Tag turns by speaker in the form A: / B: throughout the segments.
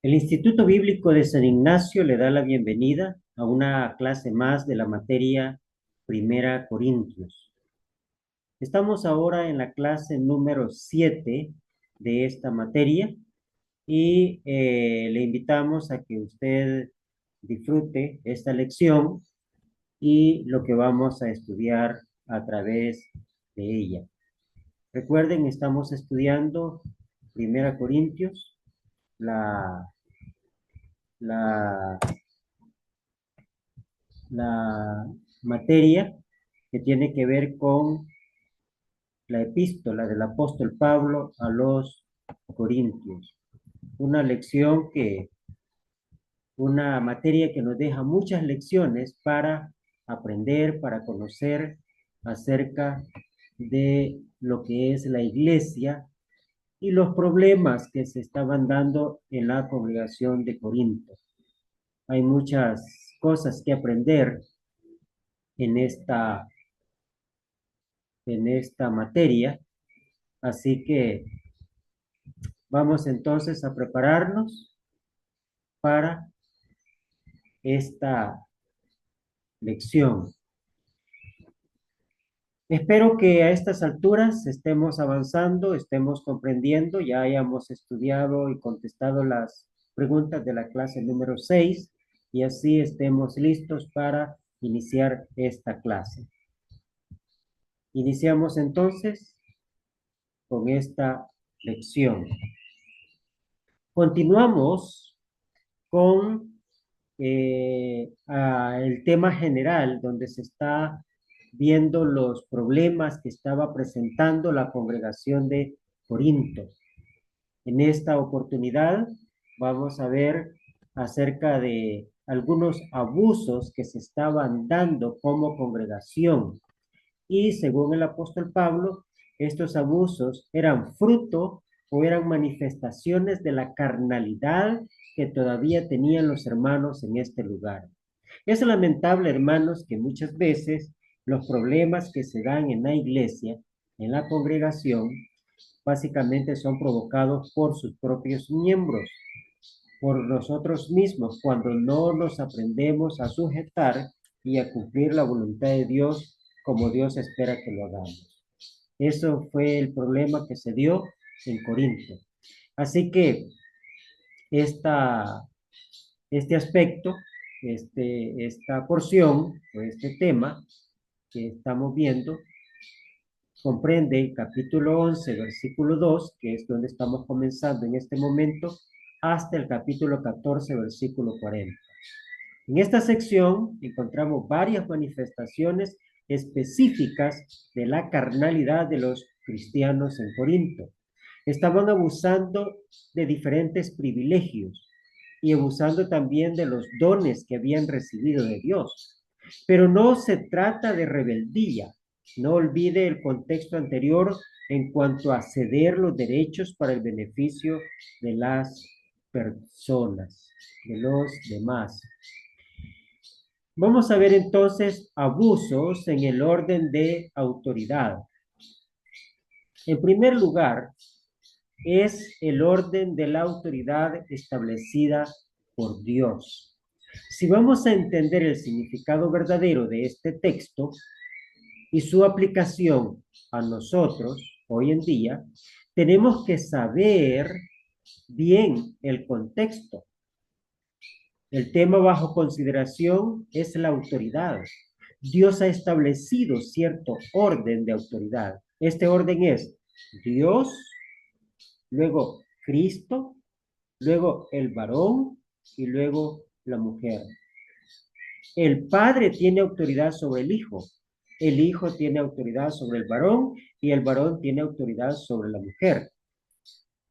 A: El Instituto Bíblico de San Ignacio le da la bienvenida a una clase más de la materia Primera Corintios. Estamos ahora en la clase número 7 de esta materia y le invitamos a que usted disfrute esta lección y lo que vamos a estudiar a través de ella. Recuerden, estamos estudiando Primera Corintios, la, la la materia que tiene que ver con la epístola del apóstol Pablo a los Corintios. Una lección una materia que nos deja muchas lecciones para aprender, para conocer acerca de lo que es la iglesia y los problemas que se estaban dando en la congregación de Corinto. Hay muchas cosas que aprender en esta materia. Así que vamos entonces a prepararnos para esta lección. Espero que a estas alturas estemos avanzando, estemos comprendiendo, ya hayamos estudiado y contestado las preguntas de la clase número 6 y así estemos listos para iniciar esta clase. Iniciamos entonces con esta lección. Continuamos con el tema general, donde se está viendo los problemas que estaba presentando la congregación de Corinto. En esta oportunidad vamos a ver acerca de algunos abusos que se estaban dando como congregación. Y según el apóstol Pablo, estos abusos eran fruto o eran manifestaciones de la carnalidad que todavía tenían los hermanos en este lugar. Es lamentable, hermanos, que muchas veces los problemas que se dan en la iglesia, en la congregación, básicamente son provocados por sus propios miembros, por nosotros mismos, cuando no nos aprendemos a sujetar y a cumplir la voluntad de Dios como Dios espera que lo hagamos. Eso fue el problema que se dio en Corinto. Así que esta, este aspecto, esta porción o este tema que estamos viendo comprende el capítulo 11, versículo 2, que es donde estamos comenzando en este momento, hasta el capítulo 14, versículo 40. En esta sección encontramos varias manifestaciones específicas de la carnalidad de los cristianos en Corinto. Estaban abusando de diferentes privilegios y abusando también de los dones que habían recibido de Dios. Pero no se trata de rebeldía. No olvide el contexto anterior en cuanto a ceder los derechos para el beneficio de las personas, de los demás. Vamos a ver entonces abusos en el orden de autoridad. En primer lugar, es el orden de la autoridad establecida por Dios. Si vamos a entender el significado verdadero de este texto y su aplicación a nosotros hoy en día, tenemos que saber bien el contexto. El tema bajo consideración es la autoridad. Dios ha establecido cierto orden de autoridad. Este orden es Dios, luego Cristo, luego el varón y luego la mujer. El padre tiene autoridad sobre el hijo tiene autoridad sobre el varón y el varón tiene autoridad sobre la mujer.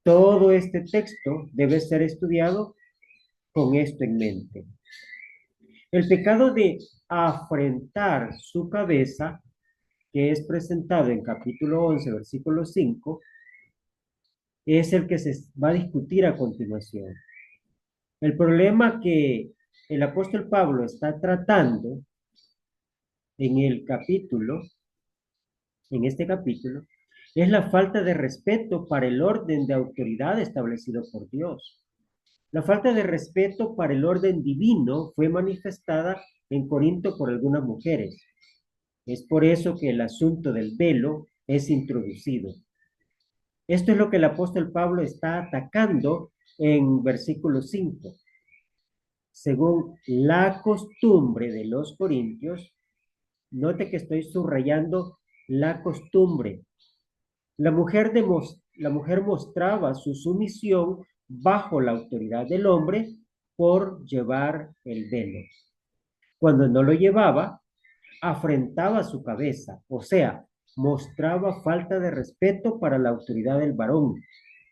A: Todo este texto debe ser estudiado con esto en mente. El pecado de afrentar su cabeza, que es presentado en capítulo 11, versículo 5, es el que se va a discutir a continuación. El problema que el apóstol Pablo está tratando en este capítulo, es la falta de respeto para el orden de autoridad establecido por Dios. La falta de respeto para el orden divino fue manifestada en Corinto por algunas mujeres. Es por eso que el asunto del velo es introducido. Esto es lo que el apóstol Pablo está atacando en versículo 5. Según la costumbre de los corintios, note que estoy subrayando la costumbre. La mujer mostraba su sumisión bajo la autoridad del hombre por llevar el velo. Cuando no lo llevaba, afrentaba su cabeza, o sea, mostraba falta de respeto para la autoridad del varón,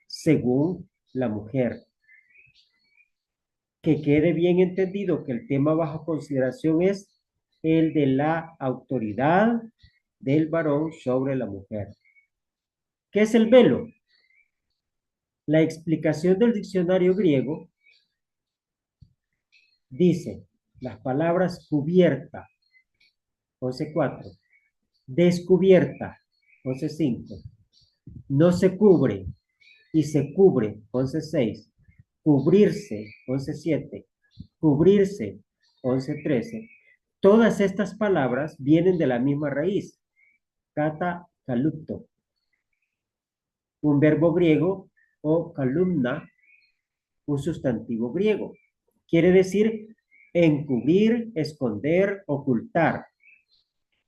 A: según la mujer. Que quede bien entendido que el tema bajo consideración es el de la autoridad del varón sobre la mujer. ¿Qué es el velo? La explicación del diccionario griego dice las palabras cubierta, 11.4, descubierta, 11.5, no se cubre y se cubre, 11.6, cubrirse, 11.7, cubrirse, 11.13. Todas estas palabras vienen de la misma raíz, kata kalupto, un verbo griego, o kalumna, un sustantivo griego. Quiere decir encubrir, esconder, ocultar.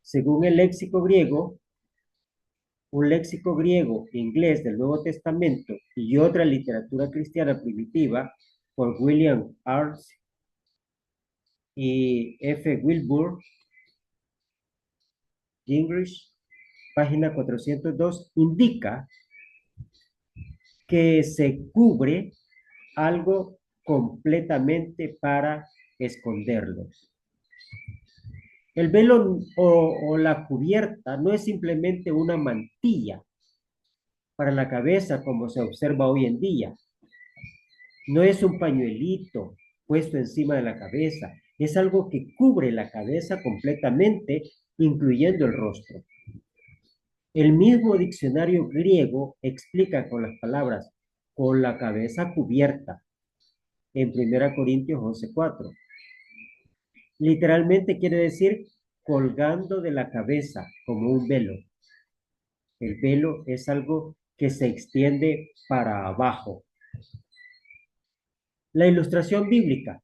A: Según el léxico griego, un léxico griego inglés del Nuevo Testamento y otra literatura cristiana primitiva por William Arts y F. Wilbur Gingrich, página 402, indica que se cubre algo completamente para esconderlo. El velo o la cubierta no es simplemente una mantilla para la cabeza como se observa hoy en día. No es un pañuelito puesto encima de la cabeza. Es algo que cubre la cabeza completamente, incluyendo el rostro. El mismo diccionario griego explica con las palabras con la cabeza cubierta en 1 Corintios 11.4. Literalmente quiere decir colgando de la cabeza como un velo. El velo es algo que se extiende para abajo. La ilustración bíblica.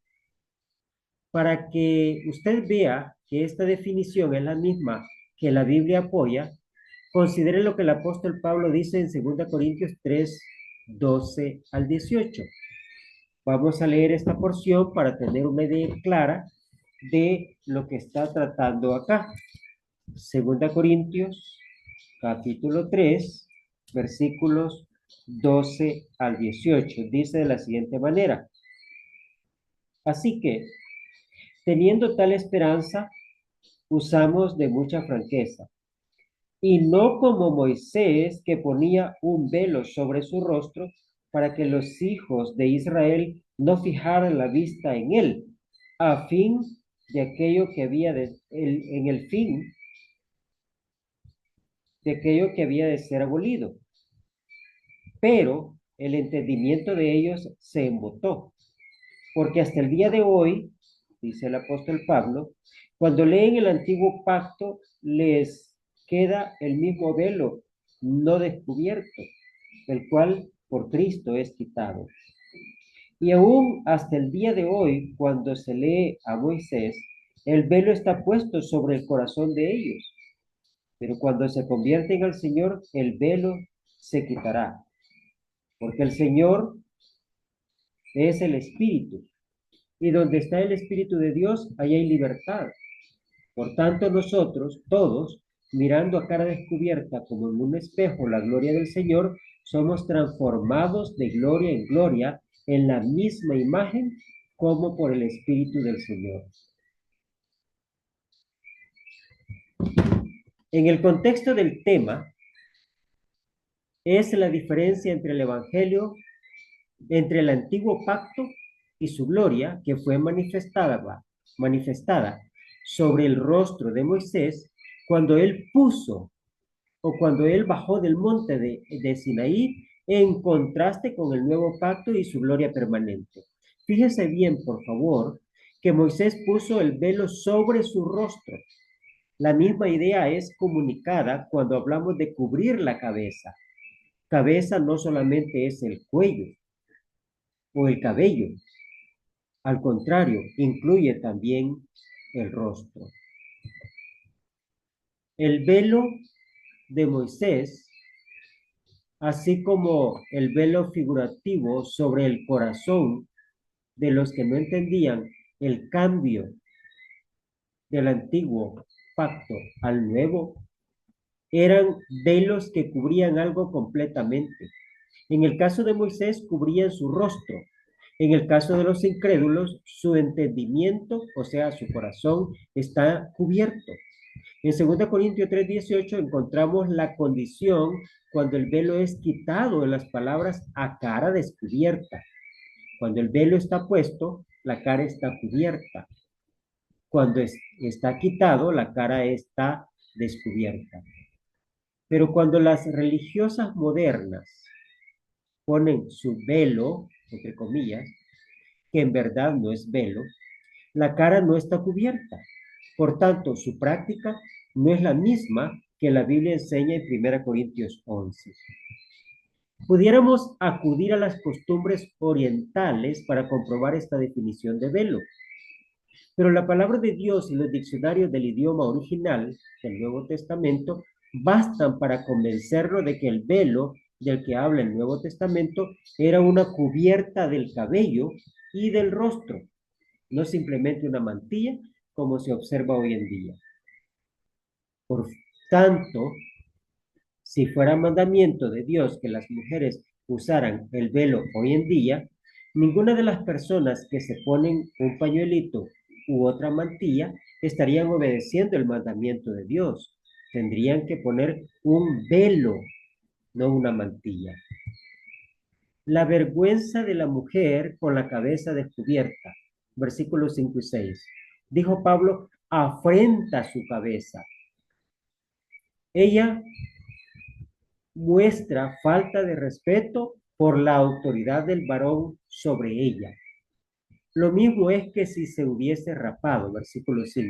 A: Para que usted vea que esta definición es la misma que la Biblia apoya, considere lo que el apóstol Pablo dice en 2 Corintios 3, 12 al 18. Vamos a leer esta porción para tener una idea clara de lo que está tratando acá. 2 Corintios, capítulo 3, versículos 12 al 18. Dice de la siguiente manera. Así que, teniendo tal esperanza, usamos de mucha franqueza. Y no como Moisés, que ponía un velo sobre su rostro para que los hijos de Israel no fijaran la vista en él, a fin de aquello que había en el fin de aquello que había de ser abolido. Pero el entendimiento de ellos se embotó, porque hasta el día de hoy, dice el apóstol Pablo, cuando leen el antiguo pacto, les queda el mismo velo no descubierto, el cual por Cristo es quitado. Y aún hasta el día de hoy, cuando se lee a Moisés, el velo está puesto sobre el corazón de ellos. Pero cuando se convierten al Señor, el velo se quitará. Porque el Señor es el Espíritu. Y donde está el Espíritu de Dios, ahí hay libertad. Por tanto, nosotros, todos, mirando a cara descubierta como en un espejo la gloria del Señor, somos transformados de gloria en gloria en la misma imagen como por el Espíritu del Señor. En el contexto del tema, es la diferencia entre el Evangelio, entre el antiguo pacto y su gloria que fue manifestada sobre el rostro de Moisés cuando él puso o cuando él bajó del monte de Sinaí en contraste con el nuevo pacto y su gloria permanente. Fíjese bien, por favor, que Moisés puso el velo sobre su rostro. La misma idea es comunicada cuando hablamos de cubrir la cabeza. Cabeza no solamente es el cuello o el cabello, al contrario, incluye también el rostro. El velo de Moisés, así como el velo figurativo sobre el corazón de los que no entendían el cambio del antiguo pacto al nuevo, eran velos que cubrían algo completamente. En el caso de Moisés, cubrían su rostro. En el caso de los incrédulos, su entendimiento, o sea, su corazón, está cubierto. En 2 Corintios 3:18 encontramos la condición cuando el velo es quitado en las palabras a cara descubierta. Cuando el velo está puesto, la cara está cubierta. Cuando está quitado, la cara está descubierta. Pero cuando las religiosas modernas ponen su velo, entre comillas, que en verdad no es velo, la cara no está cubierta. Por tanto, su práctica no es la misma que la Biblia enseña en 1 Corintios 11. Pudiéramos acudir a las costumbres orientales para comprobar esta definición de velo. Pero la palabra de Dios y los diccionarios del idioma original del Nuevo Testamento bastan para convencerlo de que el velo del que habla el Nuevo Testamento era una cubierta del cabello y del rostro, no simplemente una mantilla como se observa hoy en día. Por tanto, si fuera mandamiento de Dios que las mujeres usaran el velo hoy en día, ninguna de las personas que se ponen un pañuelito u otra mantilla estarían obedeciendo el mandamiento de Dios. Tendrían que poner un velo, no una mantilla. La vergüenza de la mujer con la cabeza descubierta. Versículos 5 y 6. Dijo Pablo, afrenta su cabeza. Ella muestra falta de respeto por la autoridad del varón sobre ella. Lo mismo es que si se hubiese rapado, versículo 5.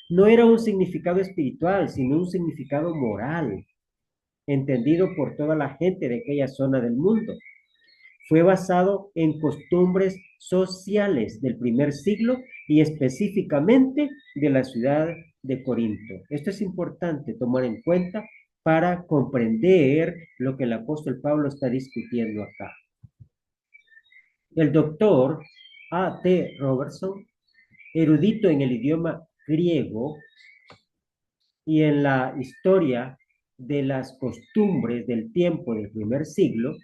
A: No era un significado espiritual, sino un significado moral, entendido por toda la gente de aquella zona del mundo. Fue basado en costumbres sociales del primer siglo y específicamente de la ciudad de Corinto. Esto es importante tomar en cuenta para comprender lo que el apóstol Pablo está discutiendo acá. El doctor A.T. Robertson, erudito en el idioma griego y en la historia de las costumbres del tiempo del primer siglo,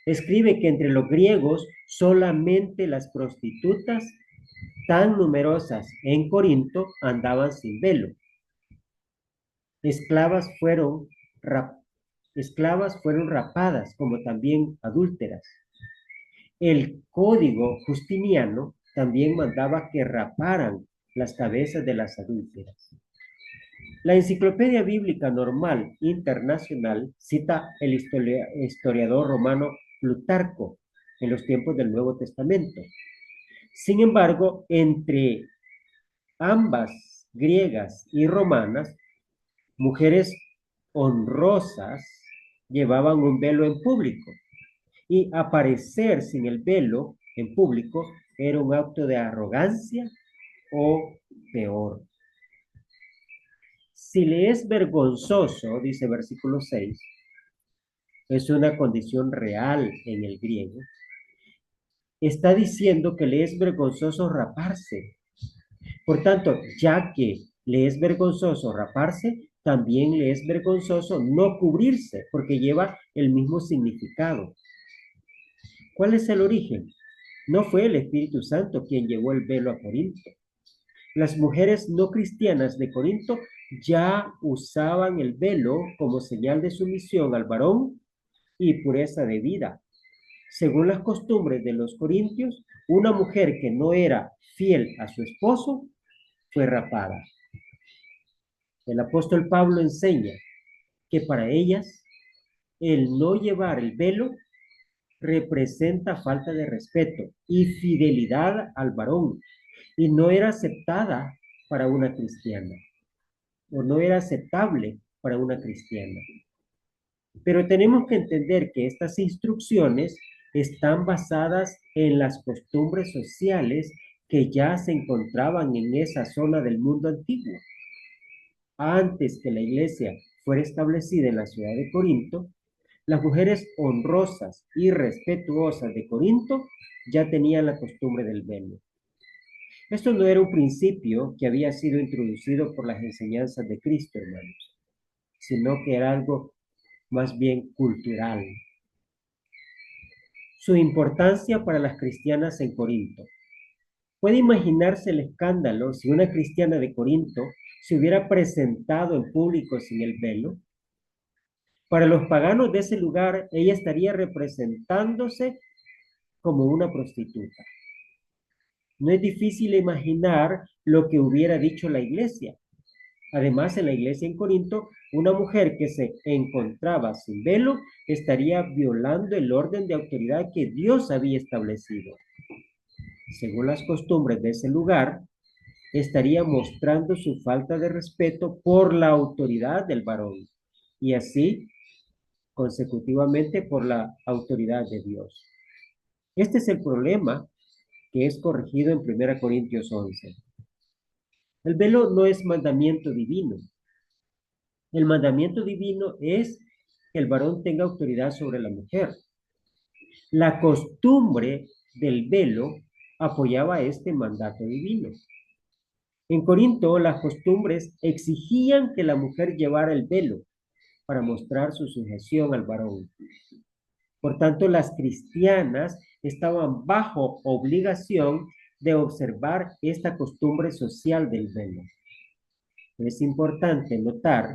A: escribe que entre los griegos solamente las prostitutas tan numerosas en Corinto andaban sin velo. Esclavas fueron rapadas, como también adúlteras. El código justiniano también mandaba que raparan las cabezas de las adúlteras. La Enciclopedia Bíblica Normal Internacional cita el historiador romano Plutarco en los tiempos del Nuevo Testamento. Sin embargo, entre ambas griegas y romanas, mujeres honrosas llevaban un velo en público y aparecer sin el velo en público era un acto de arrogancia o peor. Si le es vergonzoso, dice versículo 6, es una condición real en el griego, está diciendo que le es vergonzoso raparse. Por tanto, ya que le es vergonzoso raparse, también le es vergonzoso no cubrirse, porque lleva el mismo significado. ¿Cuál es el origen? No fue el Espíritu Santo quien llevó el velo a Corinto. Las mujeres no cristianas de Corinto ya usaban el velo como señal de sumisión al varón y pureza de vida. Según las costumbres de los corintios, una mujer que no era fiel a su esposo fue rapada. El apóstol Pablo enseña que para ellas el no llevar el velo representa falta de respeto y fidelidad al varón y no era aceptada para una cristiana o no era aceptable para una cristiana. Pero tenemos que entender que estas instrucciones están basadas en las costumbres sociales que ya se encontraban en esa zona del mundo antiguo. Antes que la iglesia fuera establecida en la ciudad de Corinto, las mujeres honrosas y respetuosas de Corinto ya tenían la costumbre del velo. Esto no era un principio que había sido introducido por las enseñanzas de Cristo, hermanos, sino que era algo más bien cultural. Su importancia para las cristianas en Corinto. ¿Puede imaginarse el escándalo si una cristiana de Corinto se hubiera presentado en público sin el velo? Para los paganos de ese lugar, ella estaría representándose como una prostituta. No es difícil imaginar lo que hubiera dicho la iglesia. Además, en la iglesia en Corinto, una mujer que se encontraba sin velo estaría violando el orden de autoridad que Dios había establecido. Según las costumbres de ese lugar, estaría mostrando su falta de respeto por la autoridad del varón y así consecutivamente por la autoridad de Dios. Este es el problema que es corregido en 1 Corintios 11. El velo no es mandamiento divino. El mandamiento divino es que el varón tenga autoridad sobre la mujer. La costumbre del velo apoyaba este mandato divino. En Corinto, las costumbres exigían que la mujer llevara el velo para mostrar su sujeción al varón. Por tanto, las cristianas estaban bajo obligación de observar esta costumbre social del velo. Es importante notar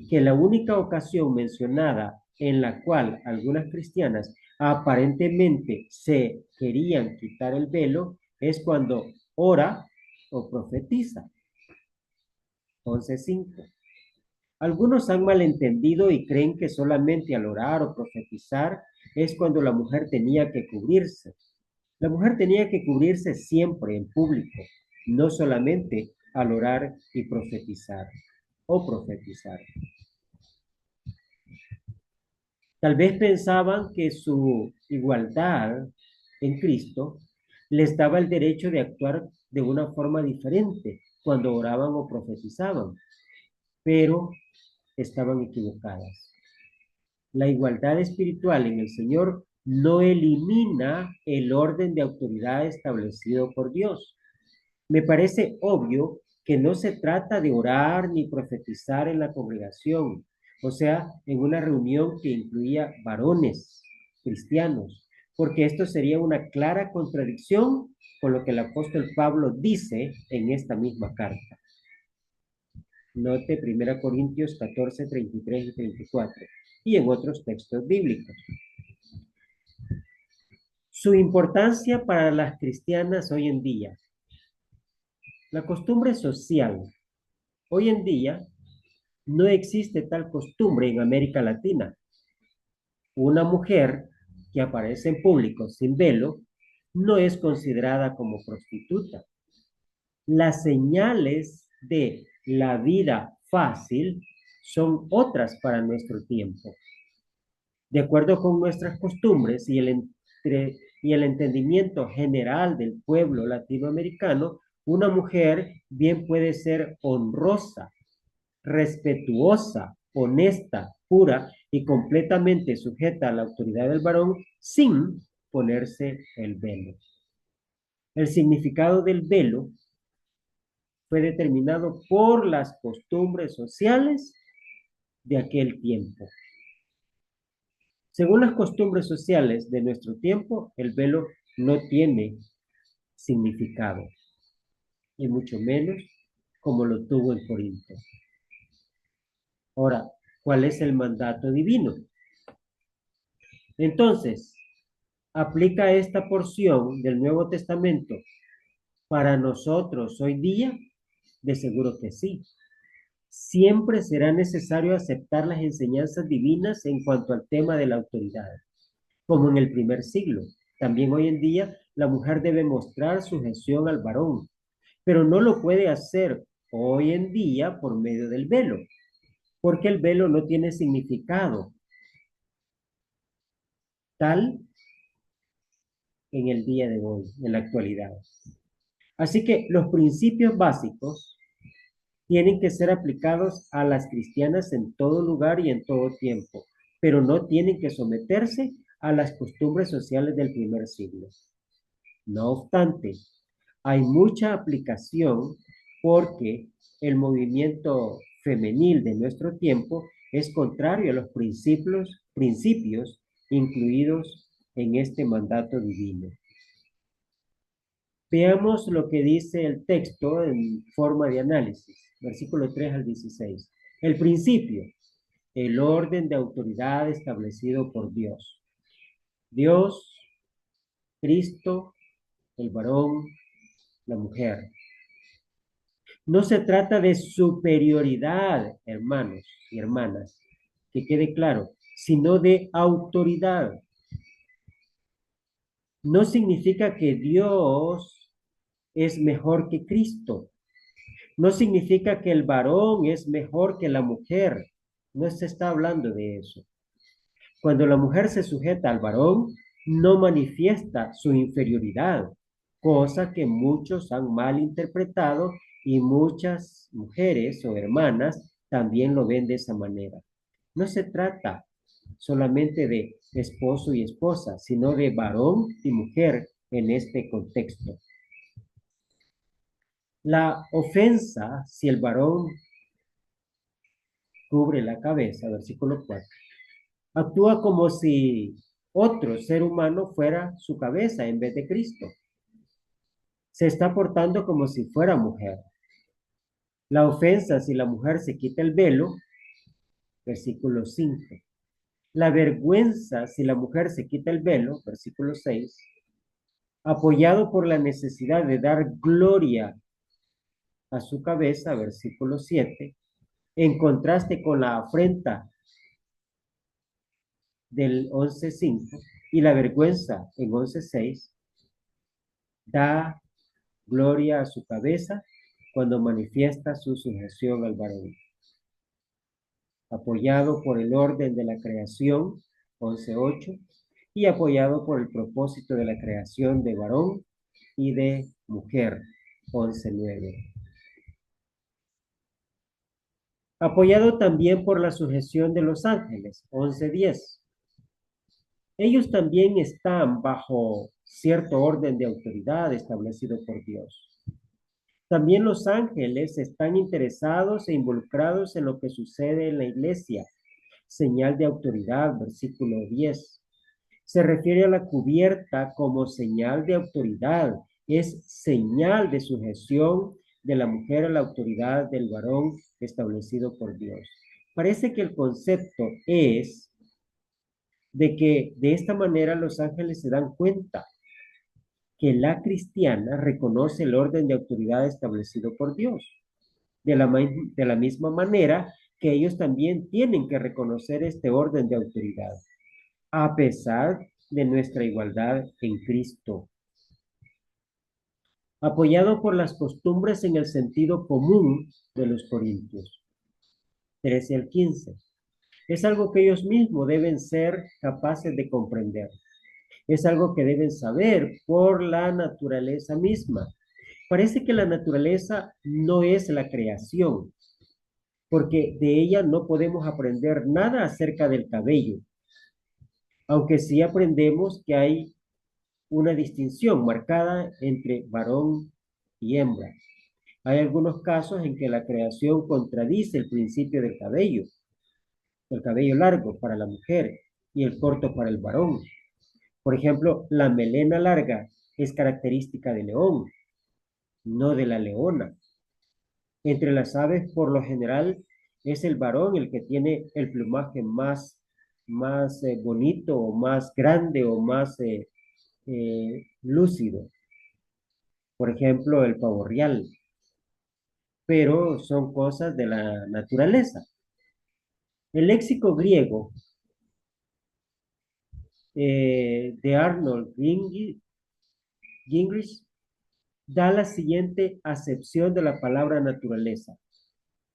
A: que la única ocasión mencionada en la cual algunas cristianas aparentemente se querían quitar el velo es cuando ora o profetiza. 11:5. Algunos han malentendido y creen que solamente al orar o profetizar es cuando la mujer tenía que cubrirse. La mujer tenía que cubrirse siempre en público, no solamente al orar y profetizar o profetizar. Tal vez pensaban que su igualdad en Cristo les daba el derecho de actuar de una forma diferente cuando oraban o profetizaban, pero estaban equivocadas. La igualdad espiritual en el Señor no elimina el orden de autoridad establecido por Dios. Me parece obvio que no se trata de orar ni profetizar en la congregación, o sea, en una reunión que incluía varones cristianos, porque esto sería una clara contradicción con lo que el apóstol Pablo dice en esta misma carta. Note 1 Corintios 14, 33 y 34, y en otros textos bíblicos. Su importancia para las cristianas hoy en día. La costumbre social. Hoy en día no existe tal costumbre en América Latina. Una mujer que aparece en público sin velo no es considerada como prostituta. Las señales de la vida fácil son otras para nuestro tiempo. De acuerdo con nuestras costumbres y el entendimiento general del pueblo latinoamericano, una mujer bien puede ser honrosa, respetuosa, honesta, pura y completamente sujeta a la autoridad del varón sin ponerse el velo. El significado del velo fue determinado por las costumbres sociales de aquel tiempo. Según las costumbres sociales de nuestro tiempo, el velo no tiene significado, y mucho menos como lo tuvo en Corinto. Ahora, ¿cuál es el mandato divino? Entonces, ¿aplica esta porción del Nuevo Testamento para nosotros hoy día? De seguro que sí. Siempre será necesario aceptar las enseñanzas divinas en cuanto al tema de la autoridad. como en el primer siglo. También hoy en día la mujer debe mostrar sujeción al varón, pero no lo puede hacer hoy en día por medio del velo, porque el velo no tiene significado tal en el día de hoy, en la actualidad. Así que los principios básicos tienen que ser aplicados a las cristianas en todo lugar y en todo tiempo, pero no tienen que someterse a las costumbres sociales del primer siglo. No obstante, hay mucha aplicación porque el movimiento femenil de nuestro tiempo es contrario a los principios incluidos en este mandato divino. Veamos lo que dice el texto en forma de análisis, versículo 3 al 16. El principio, el orden de autoridad establecido por Dios. Dios, Cristo, el varón, la mujer. No se trata de superioridad, hermanos y hermanas, que quede claro, sino de autoridad. No significa que Dios es mejor que Cristo. No significa que el varón es mejor que la mujer. No se está hablando de eso. Cuando la mujer se sujeta al varón, no manifiesta su inferioridad, cosa que muchos han malinterpretado y muchas mujeres o hermanas también lo ven de esa manera. No se trata solamente de esposo y esposa, sino de varón y mujer en este contexto. La ofensa, si el varón cubre la cabeza, versículo 4, actúa como si otro ser humano fuera su cabeza en vez de Cristo. Se está portando como si fuera mujer. La ofensa, si la mujer se quita el velo, versículo 5. La vergüenza, si la mujer se quita el velo, versículo 6. Apoyado por la necesidad de dar gloria a su cabeza, versículo 7. En contraste con la afrenta del 11.5 y la vergüenza en 11.6, da gloria a su cabeza cuando manifiesta su sujeción al varón. Apoyado por el orden de la creación, 11.8, y apoyado por el propósito de la creación de varón y de mujer, 11.9. Apoyado también por la sujeción de los ángeles, 11.10. Ellos también están bajo cierto orden de autoridad establecido por Dios. También los ángeles están interesados e involucrados en lo que sucede en la iglesia. Señal de autoridad, versículo 10. Se refiere a la cubierta como señal de autoridad. Es señal de sujeción de la mujer a la autoridad del varón establecido por Dios. Parece que el concepto es de que de esta manera los ángeles se dan cuenta que la cristiana reconoce el orden de autoridad establecido por Dios. De la misma manera que ellos también tienen que reconocer este orden de autoridad, a pesar de nuestra igualdad en Cristo. Apoyado por las costumbres en el sentido común de los corintios. 13 al 15. Es algo que ellos mismos deben ser capaces de comprender. Es algo que deben saber por la naturaleza misma. Parece que la naturaleza no es la creación, porque de ella no podemos aprender nada acerca del cabello, aunque sí aprendemos que hay una distinción marcada entre varón y hembra. Hay algunos casos en que la creación contradice el principio del cabello, el cabello largo para la mujer y el corto para el varón. Por ejemplo, la melena larga es característica del león, no de la leona. Entre las aves, por lo general, es el varón el que tiene el plumaje más bonito o más grande o más lúcido. Por ejemplo, el pavo real. Pero son cosas de la naturaleza. El léxico griego de Arnold Gingrich da la siguiente acepción de la palabra naturaleza: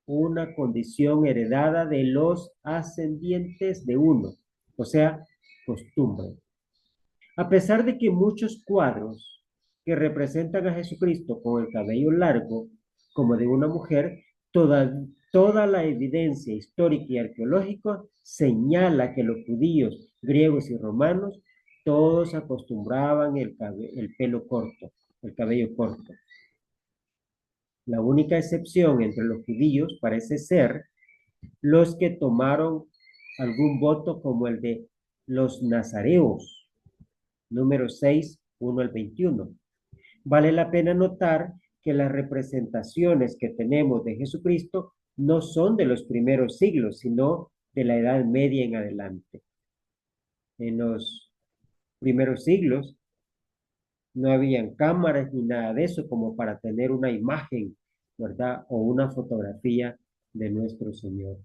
A: una condición heredada de los ascendientes de uno, o sea, costumbre. A pesar de que muchos cuadros que representan a Jesucristo con el cabello largo, como de una mujer, toda la evidencia histórica y arqueológica señala que los judíos, griegos y romanos todos acostumbraban el pelo corto, el cabello corto. La única excepción entre los judíos parece ser los que tomaron algún voto como el de los nazareos, número 6, 1 al 21. Vale la pena notar que las representaciones que tenemos de Jesucristo no son de los primeros siglos, sino de la Edad Media en adelante. En los primeros siglos no habían cámaras ni nada de eso como para tener una imagen, ¿verdad? O una fotografía de nuestro Señor.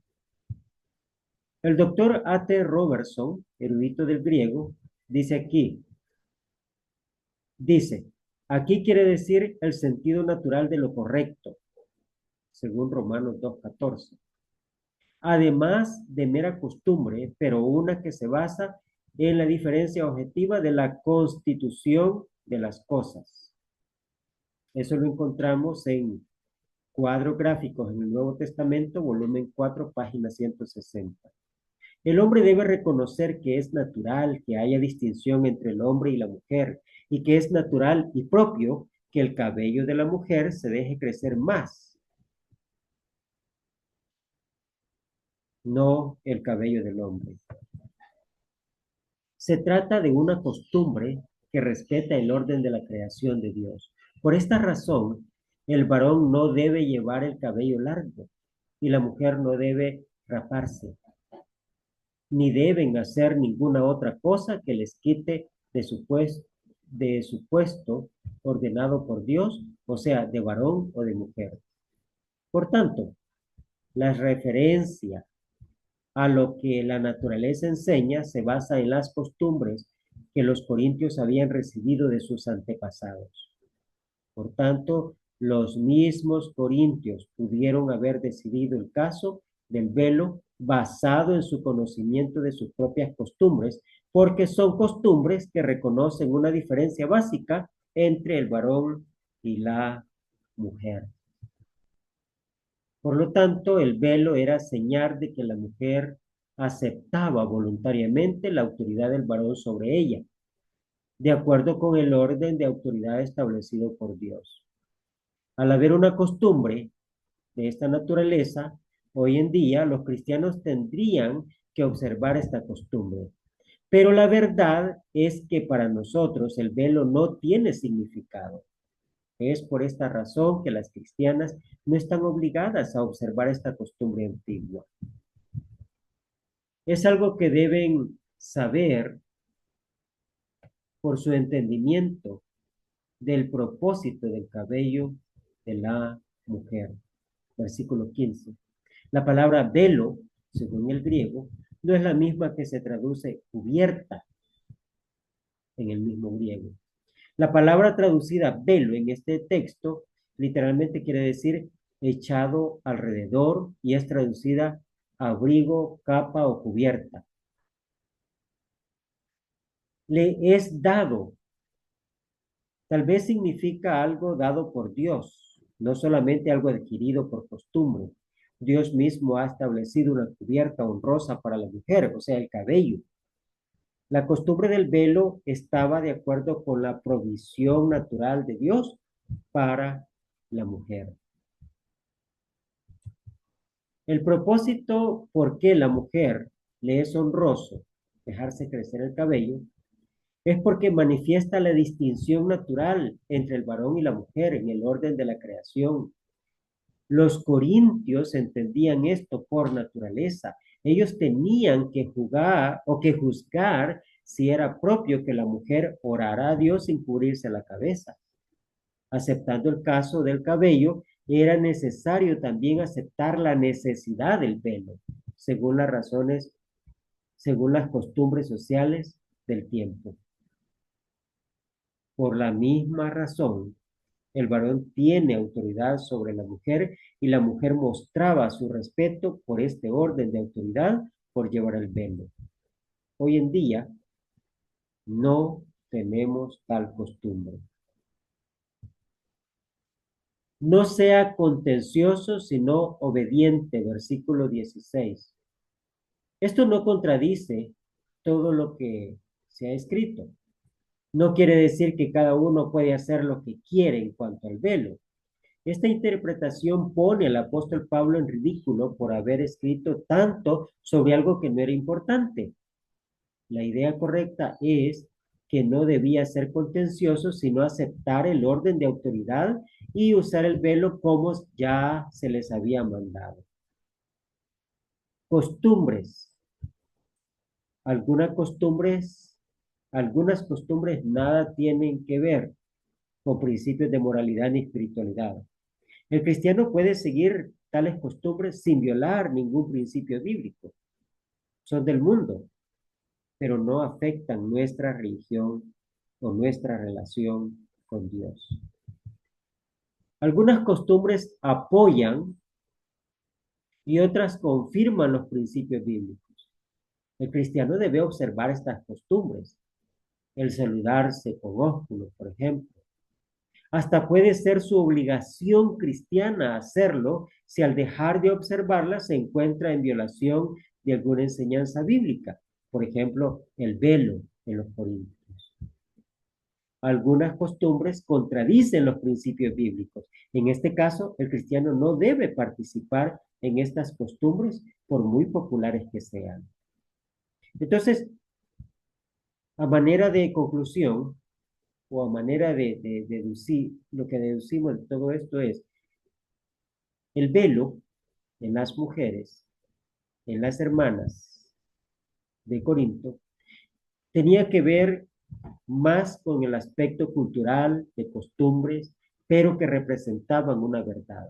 A: El doctor A.T. Robertson, erudito del griego, dice aquí quiere decir el sentido natural de lo correcto, según Romanos 2:14. Además de mera costumbre, pero una que se basa en la diferencia objetiva de la constitución de las cosas. Eso lo encontramos en Cuadros Gráficos en el Nuevo Testamento, volumen 4, página 160. El hombre debe reconocer que es natural que haya distinción entre el hombre y la mujer, y que es natural y propio que el cabello de la mujer se deje crecer más, no el cabello del hombre. Se trata de una costumbre que respeta el orden de la creación de Dios. Por esta razón, el varón no debe llevar el cabello largo y la mujer no debe raparse, ni deben hacer ninguna otra cosa que les quite de su puesto ordenado por Dios, o sea, de varón o de mujer. Por tanto, la referencia a lo que la naturaleza enseña se basa en las costumbres que los corintios habían recibido de sus antepasados. Por tanto, los mismos corintios pudieron haber decidido el caso del velo basado en su conocimiento de sus propias costumbres, porque son costumbres que reconocen una diferencia básica entre el varón y la mujer. Por lo tanto, el velo era señal de que la mujer aceptaba voluntariamente la autoridad del varón sobre ella, de acuerdo con el orden de autoridad establecido por Dios. Al haber una costumbre de esta naturaleza, hoy en día los cristianos tendrían que observar esta costumbre. Pero la verdad es que para nosotros el velo no tiene significado. Es por esta razón que las cristianas no están obligadas a observar esta costumbre antigua. Es algo que deben saber por su entendimiento del propósito del cabello de la mujer. Versículo 15. La palabra velo, según el griego, no es la misma que se traduce cubierta en el mismo griego. La palabra traducida velo en este texto literalmente quiere decir echado alrededor y es traducida abrigo, capa o cubierta. Le es dado. Tal vez significa algo dado por Dios, no solamente algo adquirido por costumbre. Dios mismo ha establecido una cubierta honrosa para la mujer, o sea, el cabello. La costumbre del velo estaba de acuerdo con la provisión natural de Dios para la mujer. El propósito por qué la mujer le es honroso dejarse crecer el cabello es porque manifiesta la distinción natural entre el varón y la mujer en el orden de la creación. Los corintios entendían esto por naturaleza. Ellos tenían que juzgar si era propio que la mujer orara a Dios sin cubrirse la cabeza. Aceptando el caso del cabello, era necesario también aceptar la necesidad del velo, según las costumbres sociales del tiempo. Por la misma razón, el varón tiene autoridad sobre la mujer y la mujer mostraba su respeto por este orden de autoridad por llevar el velo. Hoy en día no tenemos tal costumbre. No sea contencioso, sino obediente, versículo 16. Esto no contradice todo lo que se ha escrito. No quiere decir que cada uno puede hacer lo que quiere en cuanto al velo. Esta interpretación pone al apóstol Pablo en ridículo por haber escrito tanto sobre algo que no era importante. La idea correcta es que no debía ser contencioso, sino aceptar el orden de autoridad y usar el velo como ya se les había mandado. Costumbres. Algunas costumbres nada tienen que ver con principios de moralidad ni espiritualidad. El cristiano puede seguir tales costumbres sin violar ningún principio bíblico. Son del mundo, pero no afectan nuestra religión o nuestra relación con Dios. Algunas costumbres apoyan y otras confirman los principios bíblicos. El cristiano debe observar estas costumbres. El saludarse con ósculo, por ejemplo. Hasta puede ser su obligación cristiana hacerlo si al dejar de observarla se encuentra en violación de alguna enseñanza bíblica. Por ejemplo, el velo en los Corintios. Algunas costumbres contradicen los principios bíblicos. En este caso, el cristiano no debe participar en estas costumbres por muy populares que sean. Entonces, a manera de conclusión, o a manera de deducir, lo que deducimos de todo esto es, el velo en las mujeres, en las hermanas de Corinto, tenía que ver más con el aspecto cultural, de costumbres, pero que representaban una verdad.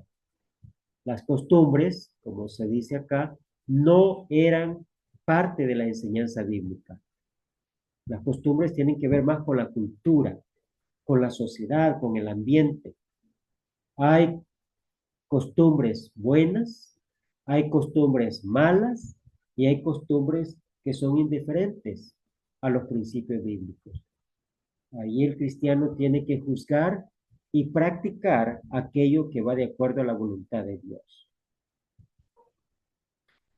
A: Las costumbres, como se dice acá, no eran parte de la enseñanza bíblica. Las costumbres tienen que ver más con la cultura, con la sociedad, con el ambiente. Hay costumbres buenas, hay costumbres malas y hay costumbres que son indiferentes a los principios bíblicos. Ahí el cristiano tiene que juzgar y practicar aquello que va de acuerdo a la voluntad de Dios.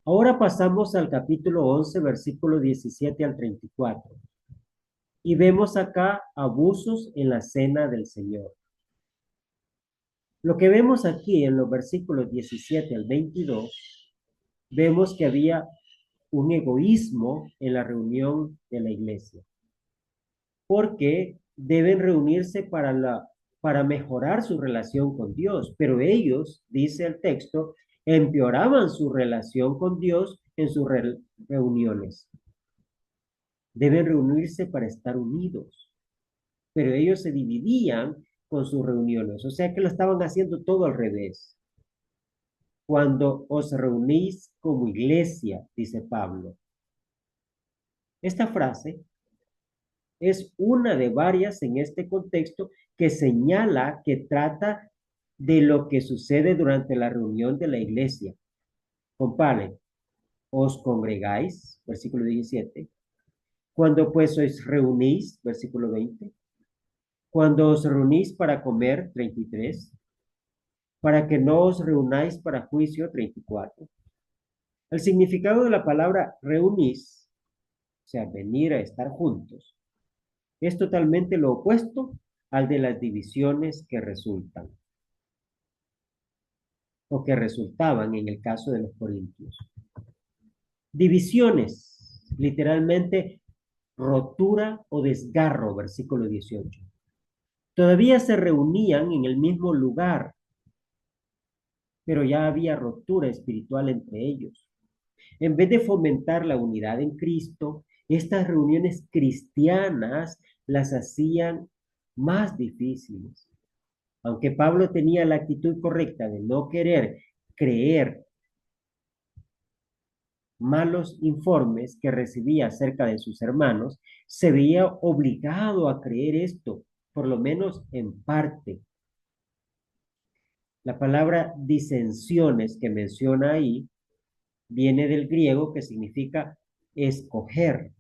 A: Ahora pasamos al capítulo 11, versículo 17 al 34. Y vemos acá abusos en la cena del Señor. Lo que vemos aquí en los versículos 17 al 22, vemos que había un egoísmo en la reunión de la iglesia, porque deben reunirse para mejorar su relación con Dios, pero ellos, dice el texto, empeoraban su relación con Dios en sus reuniones. Deben reunirse para estar unidos, pero ellos se dividían con sus reuniones, o sea que lo estaban haciendo todo al revés. Cuando os reunís como iglesia, dice Pablo. Esta frase es una de varias en este contexto que señala que trata de lo que sucede durante la reunión de la iglesia. Compare, os congregáis, versículo 17. Cuando pues os reunís, versículo 20. Cuando os reunís para comer, 33. Para que no os reunáis para juicio, 34. El significado de la palabra reunís, o sea, venir a estar juntos, es totalmente lo opuesto al de las divisiones que resultan o que resultaban en el caso de los corintios. Divisiones, literalmente rotura o desgarro, versículo 18. Todavía se reunían en el mismo lugar, pero ya había rotura espiritual entre ellos. En vez de fomentar la unidad en Cristo, estas reuniones cristianas las hacían más difíciles. Aunque Pablo tenía la actitud correcta de no querer creer malos informes que recibía acerca de sus hermanos, se veía obligado a creer esto, por lo menos en parte. La palabra disensiones que menciona ahí viene del griego que significa escoger.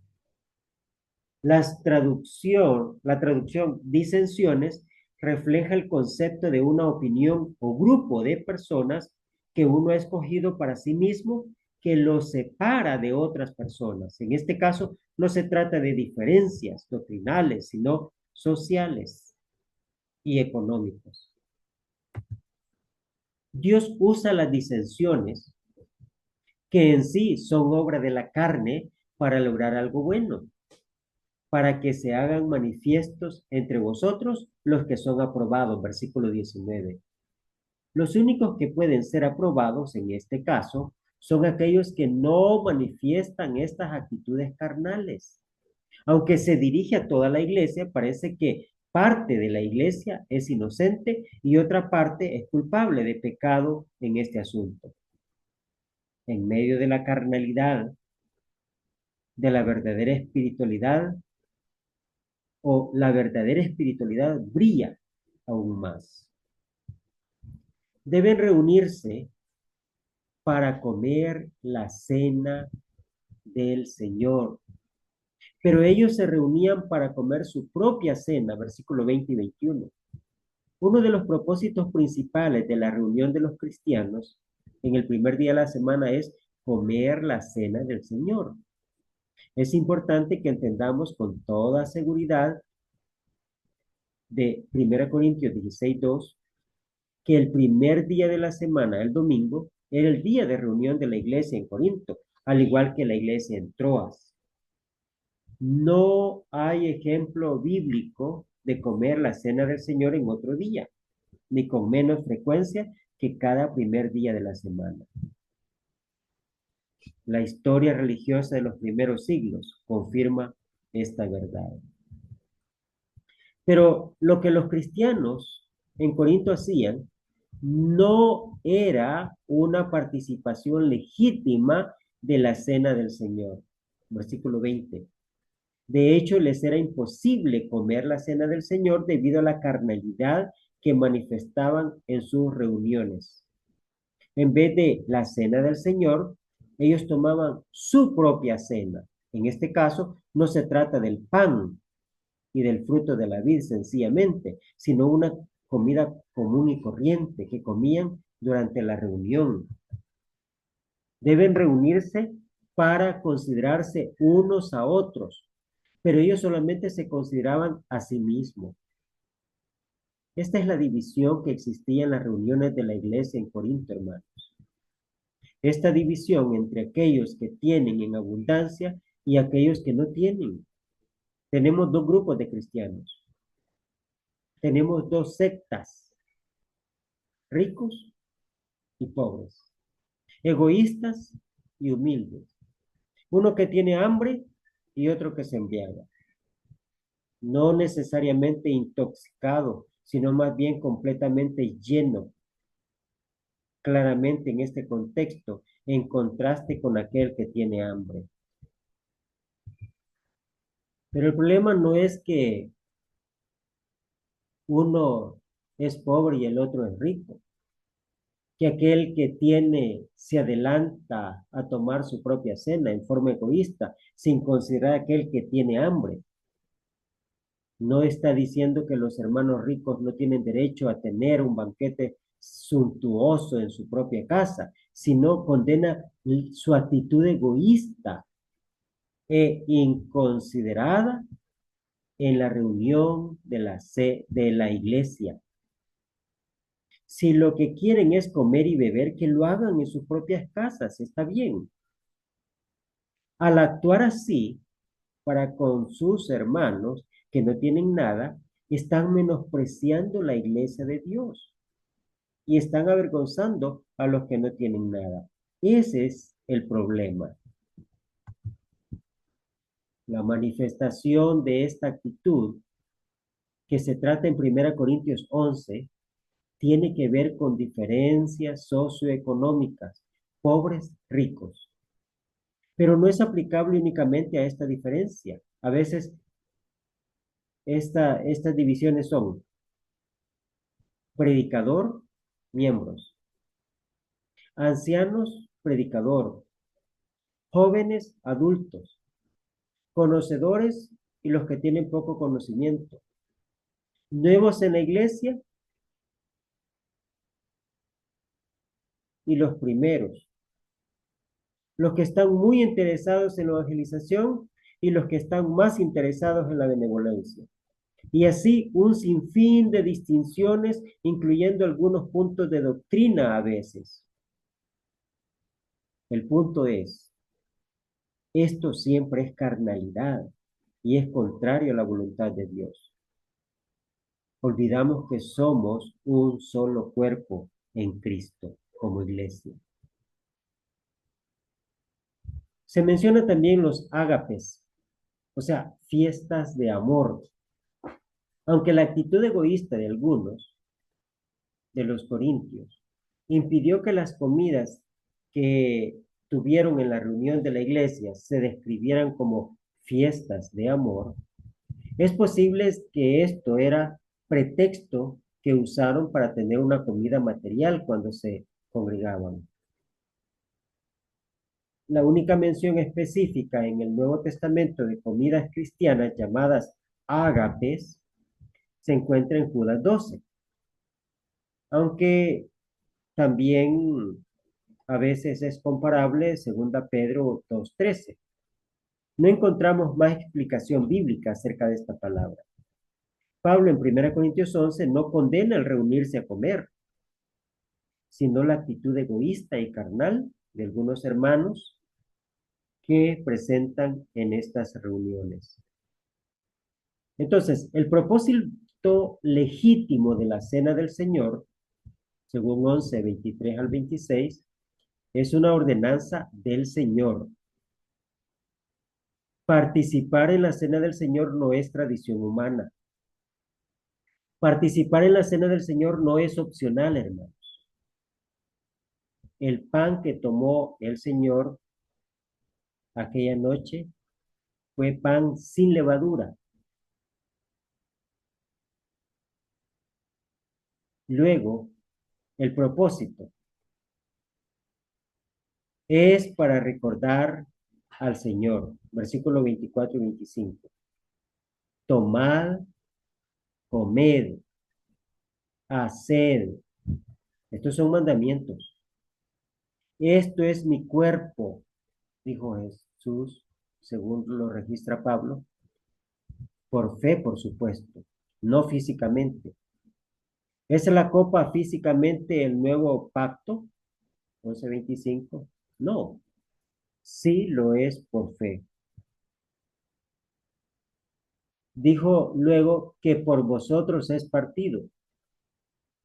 A: La traducción disensiones refleja el concepto de una opinión o grupo de personas que uno ha escogido para sí mismo que lo separa de otras personas. En este caso, no se trata de diferencias doctrinales, sino sociales y económicas. Dios usa las disensiones, que en sí son obra de la carne, para lograr algo bueno, para que se hagan manifiestos entre vosotros los que son aprobados, versículo 19. Los únicos que pueden ser aprobados en este caso son aquellos que no manifiestan estas actitudes carnales. Aunque se dirige a toda la iglesia, parece que parte de la iglesia es inocente y otra parte es culpable de pecado en este asunto. En medio de la carnalidad, de la verdadera espiritualidad, o la verdadera espiritualidad brilla aún más. Deben reunirse para comer la cena del Señor. Pero ellos se reunían para comer su propia cena, versículo 20 y 21. Uno de los propósitos principales de la reunión de los cristianos en el primer día de la semana es comer la cena del Señor. Es importante que entendamos con toda seguridad de 1 Corintios 16:2 que el primer día de la semana, el domingo, era el día de reunión de la iglesia en Corinto, al igual que la iglesia en Troas. No hay ejemplo bíblico de comer la cena del Señor en otro día, ni con menos frecuencia que cada primer día de la semana. La historia religiosa de los primeros siglos confirma esta verdad. Pero lo que los cristianos en Corinto hacían no era una participación legítima de la cena del Señor. Versículo 20. De hecho, les era imposible comer la cena del Señor debido a la carnalidad que manifestaban en sus reuniones. En vez de la cena del Señor, ellos tomaban su propia cena. En este caso, no se trata del pan y del fruto de la vid sencillamente, sino una comida común y corriente que comían durante la reunión. Deben reunirse para considerarse unos a otros, pero ellos solamente se consideraban a sí mismos. Esta es la división que existía en las reuniones de la iglesia en Corinto, hermanos. Esta división entre aquellos que tienen en abundancia y aquellos que no tienen. Tenemos dos grupos de cristianos. Tenemos dos sectas, ricos y pobres, egoístas y humildes. Uno que tiene hambre y otro que se embriaga. No necesariamente intoxicado, sino más bien completamente lleno. Claramente en este contexto, en contraste con aquel que tiene hambre. Pero el problema no es que uno es pobre y el otro es rico, que aquel que tiene se adelanta a tomar su propia cena en forma egoísta, sin considerar aquel que tiene hambre. No está diciendo que los hermanos ricos no tienen derecho a tener un banquete suntuoso en su propia casa, sino condena su actitud egoísta e inconsiderada en la reunión de la iglesia. Si lo que quieren es comer y beber, que lo hagan en sus propias casas, está bien. Al actuar así para con sus hermanos que no tienen nada, están menospreciando la iglesia de Dios y están avergonzando a los que no tienen nada. Ese es el problema. La manifestación de esta actitud que se trata en 1 Corintios 11 tiene que ver con diferencias socioeconómicas, pobres, ricos. Pero no es aplicable únicamente a esta diferencia. A veces estas divisiones son predicador, miembros, ancianos, predicador, jóvenes, adultos, conocedores y los que tienen poco conocimiento, nuevos en la iglesia y los primeros, los que están muy interesados en la evangelización y los que están más interesados en la benevolencia. Y así un sinfín de distinciones, incluyendo algunos puntos de doctrina a veces. El punto es, esto siempre es carnalidad y es contrario a la voluntad de Dios. Olvidamos que somos un solo cuerpo en Cristo como iglesia. Se menciona también los ágapes, o sea, fiestas de amor. Aunque la actitud egoísta de algunos, de los corintios, impidió que las comidas que tuvieron en la reunión de la iglesia se describieran como fiestas de amor, es posible que esto era pretexto que usaron para tener una comida material cuando se congregaban. La única mención específica en el Nuevo Testamento de comidas cristianas llamadas ágapes se encuentra en Judas 12, aunque también a veces es comparable segunda Pedro 2:13. No encontramos más explicación bíblica acerca de esta palabra. Pablo en 1 Corintios 11 no condena el reunirse a comer, sino la actitud egoísta y carnal de algunos hermanos que presentan en estas reuniones. Entonces, el propósito legítimo de la cena del Señor, según 11, 23 al 26, es una ordenanza del Señor. Participar en la cena del Señor no es tradición humana. Participar en la cena del Señor no es opcional, hermano. El pan que tomó el Señor aquella noche fue pan sin levadura. Luego, el propósito es para recordar al Señor. Versículo 24 y 25. Tomad, comed, haced. Estos son mandamientos. Esto es mi cuerpo, dijo Jesús, según lo registra Pablo, por fe, por supuesto, no físicamente. ¿Es la copa físicamente el nuevo pacto? 11:25. No, sí lo es por fe. Dijo luego que por vosotros es partido.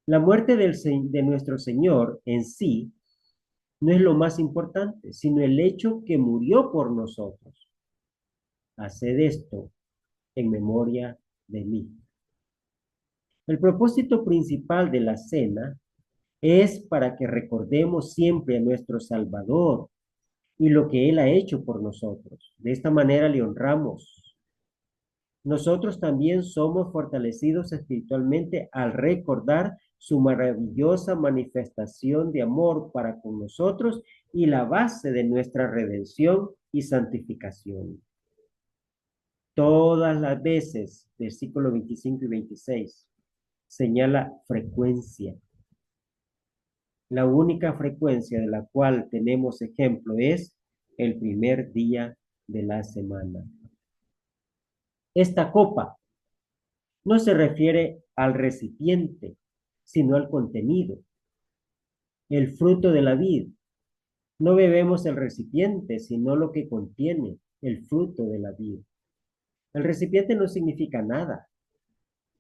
A: La muerte de nuestro Señor en sí no es lo más importante, sino el hecho que murió por nosotros. Haced esto en memoria de mí. El propósito principal de la cena es para que recordemos siempre a nuestro Salvador y lo que Él ha hecho por nosotros. De esta manera le honramos. Nosotros también somos fortalecidos espiritualmente al recordar su maravillosa manifestación de amor para con nosotros y la base de nuestra redención y santificación. Todas las veces, versículos 25 y 26, señala frecuencia. La única frecuencia de la cual tenemos ejemplo es el primer día de la semana. Esta copa no se refiere al recipiente, sino al contenido, el fruto de la vid. No bebemos el recipiente, sino lo que contiene, el fruto de la vid. El recipiente no significa nada,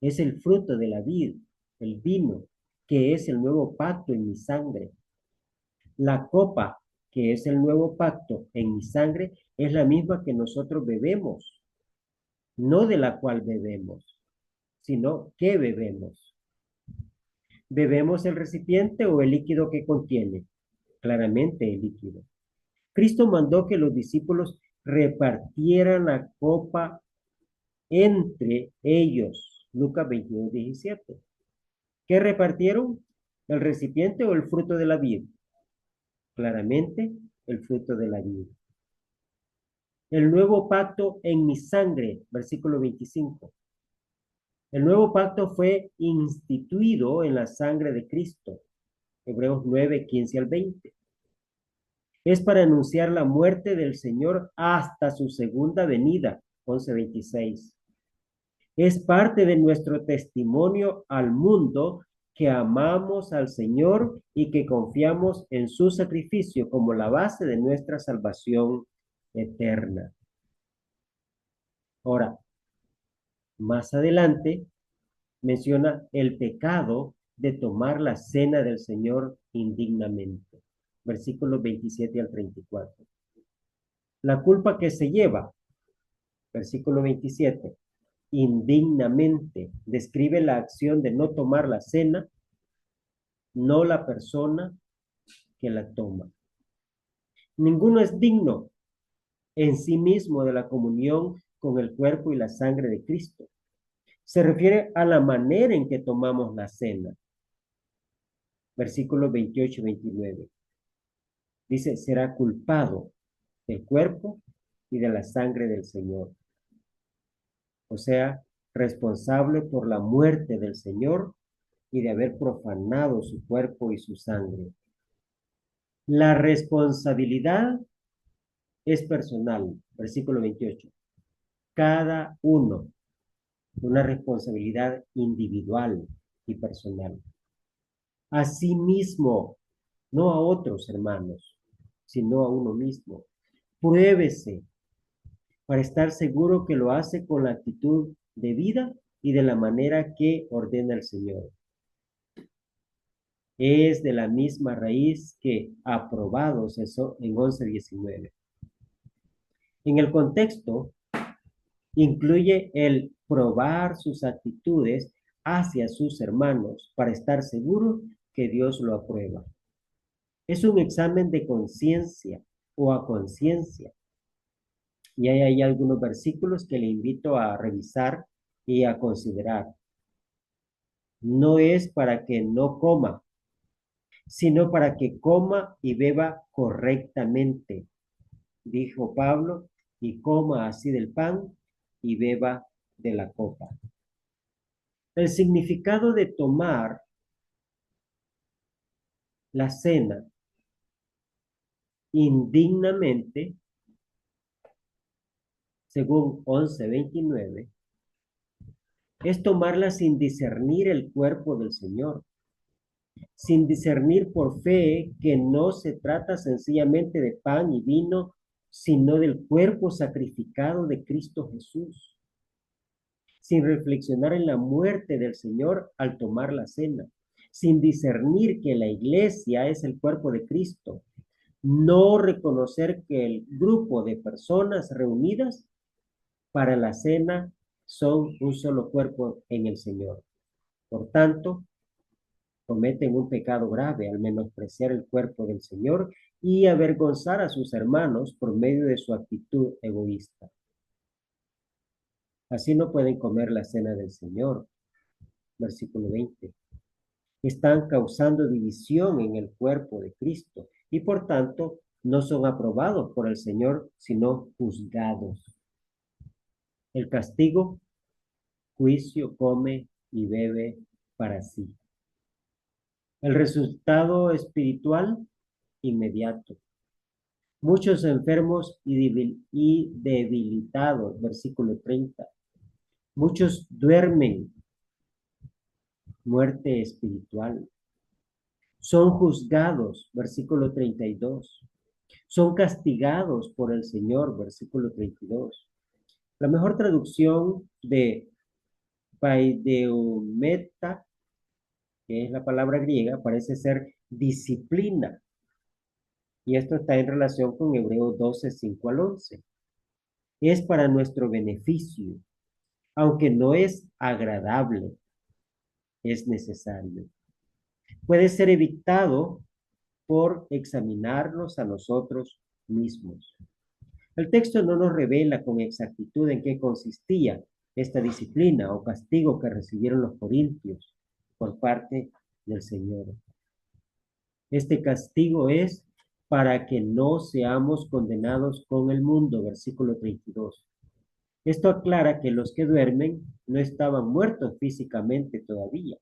A: es el fruto de la vid, el vino, que es el nuevo pacto en mi sangre. La copa, que es el nuevo pacto en mi sangre, es la misma que nosotros bebemos, no de la cual bebemos, sino que bebemos. ¿Bebemos el recipiente o el líquido que contiene? Claramente el líquido. Cristo mandó que los discípulos repartieran la copa entre ellos. Lucas 22:17. ¿Qué repartieron? ¿El recipiente o el fruto de la vid? Claramente, el fruto de la vid. El nuevo pacto en mi sangre, versículo 25. El nuevo pacto fue instituido en la sangre de Cristo. Hebreos 9:15 al 20. Es para anunciar la muerte del Señor hasta su segunda venida. 11:26. Es parte de nuestro testimonio al mundo que amamos al Señor y que confiamos en su sacrificio como la base de nuestra salvación eterna. Ahora, más adelante menciona el pecado de tomar la cena del Señor indignamente. Versículos 27 al 34. La culpa que se lleva, versículo 27, indignamente describe la acción de no tomar la cena, no la persona que la toma. Ninguno es digno en sí mismo de la comunión con el cuerpo y la sangre de Cristo. Se refiere a la manera en que tomamos la cena. Versículos 28 y 29. Dice, será culpado del cuerpo y de la sangre del Señor. O sea, responsable por la muerte del Señor y de haber profanado su cuerpo y su sangre. La responsabilidad es personal. Versículo 28. Cada uno, una responsabilidad individual y personal. A sí mismo, no a otros hermanos, sino a uno mismo. Pruébese para estar seguro que lo hace con la actitud de vida y de la manera que ordena el Señor. Es de la misma raíz que aprobados, eso en 11:19. En el contexto, incluye el probar sus actitudes hacia sus hermanos para estar seguro que Dios lo aprueba. Es un examen de conciencia o a conciencia. Y hay ahí algunos versículos que le invito a revisar y a considerar. No es para que no coma, sino para que coma y beba correctamente, dijo Pablo, y coma así del pan y beba de la copa. El significado de tomar la cena indignamente, según 11:29, es tomarla sin discernir el cuerpo del Señor, sin discernir por fe que no se trata sencillamente de pan y vino, sino del cuerpo sacrificado de Cristo Jesús, sin reflexionar en la muerte del Señor al tomar la cena, sin discernir que la iglesia es el cuerpo de Cristo, no reconocer que el grupo de personas reunidas para la cena son un solo cuerpo en el Señor. Por tanto, cometen un pecado grave al menospreciar el cuerpo del Señor y avergonzar a sus hermanos por medio de su actitud egoísta. Así no pueden comer la cena del Señor. Versículo 20. Están causando división en el cuerpo de Cristo y por tanto no son aprobados por el Señor, sino juzgados. El castigo, juicio, come y bebe para sí. El resultado espiritual, inmediato. Muchos enfermos y debilitados, versículo 30. Muchos duermen, muerte espiritual. Son juzgados, versículo 32. Son castigados por el Señor, versículo 32. La mejor traducción de paideometa, que es la palabra griega, parece ser disciplina. Y esto está en relación con Hebreos 12:5 al 11. Es para nuestro beneficio, aunque no es agradable, es necesario. Puede ser evitado por examinarnos a nosotros mismos. El texto no nos revela con exactitud en qué consistía esta disciplina o castigo que recibieron los corintios por parte del Señor. Este castigo es para que no seamos condenados con el mundo, versículo 32. Esto aclara que los que duermen no estaban muertos físicamente todavía.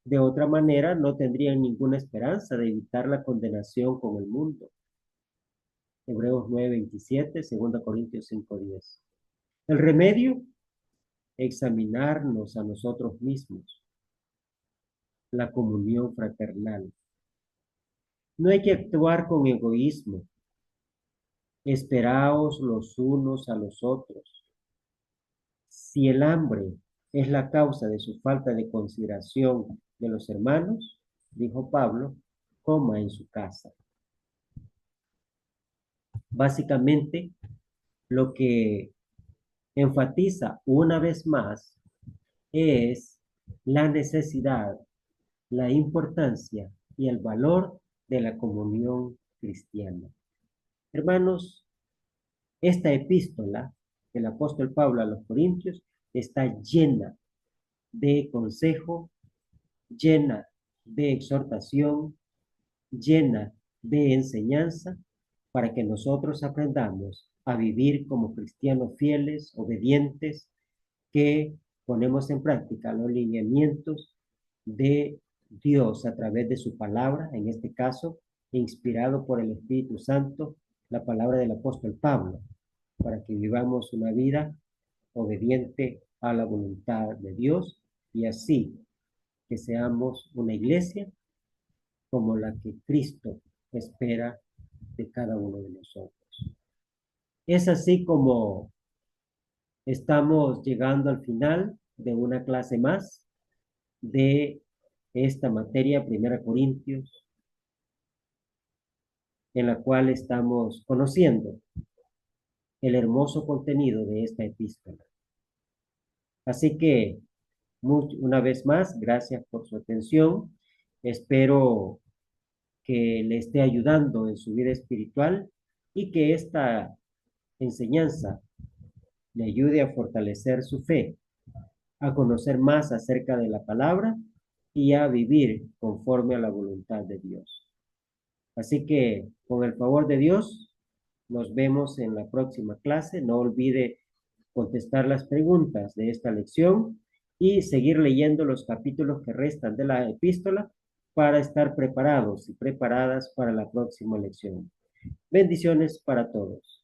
A: De otra manera, no tendrían ninguna esperanza de evitar la condenación con el mundo. Hebreos 9:27, 2 Corintios 5:10. El remedio, examinarnos a nosotros mismos, la comunión fraternal. No hay que actuar con egoísmo. Esperaos los unos a los otros. Si el hambre es la causa de su falta de consideración de los hermanos, dijo Pablo, coma en su casa. Básicamente, lo que enfatiza una vez más es la necesidad, la importancia y el valor de la comunión cristiana. Hermanos, esta epístola del apóstol Pablo a los Corintios está llena de consejo, llena de exhortación, llena de enseñanza para que nosotros aprendamos a vivir como cristianos fieles, obedientes, que ponemos en práctica los lineamientos de Dios a través de su palabra, en este caso, inspirado por el Espíritu Santo, la palabra del apóstol Pablo, para que vivamos una vida obediente a la voluntad de Dios y así que seamos una iglesia como la que Cristo espera de cada uno de nosotros. Es así como estamos llegando al final de una clase más de esta materia, 1 Corintios, en la cual estamos conociendo el hermoso contenido de esta epístola. Así que, una vez más, gracias por su atención. Espero que le esté ayudando en su vida espiritual y que esta enseñanza le ayude a fortalecer su fe, a conocer más acerca de la palabra y a vivir conforme a la voluntad de Dios. Así que, con el favor de Dios, nos vemos en la próxima clase. No olvide contestar las preguntas de esta lección y seguir leyendo los capítulos que restan de la epístola para estar preparados y preparadas para la próxima lección. Bendiciones para todos.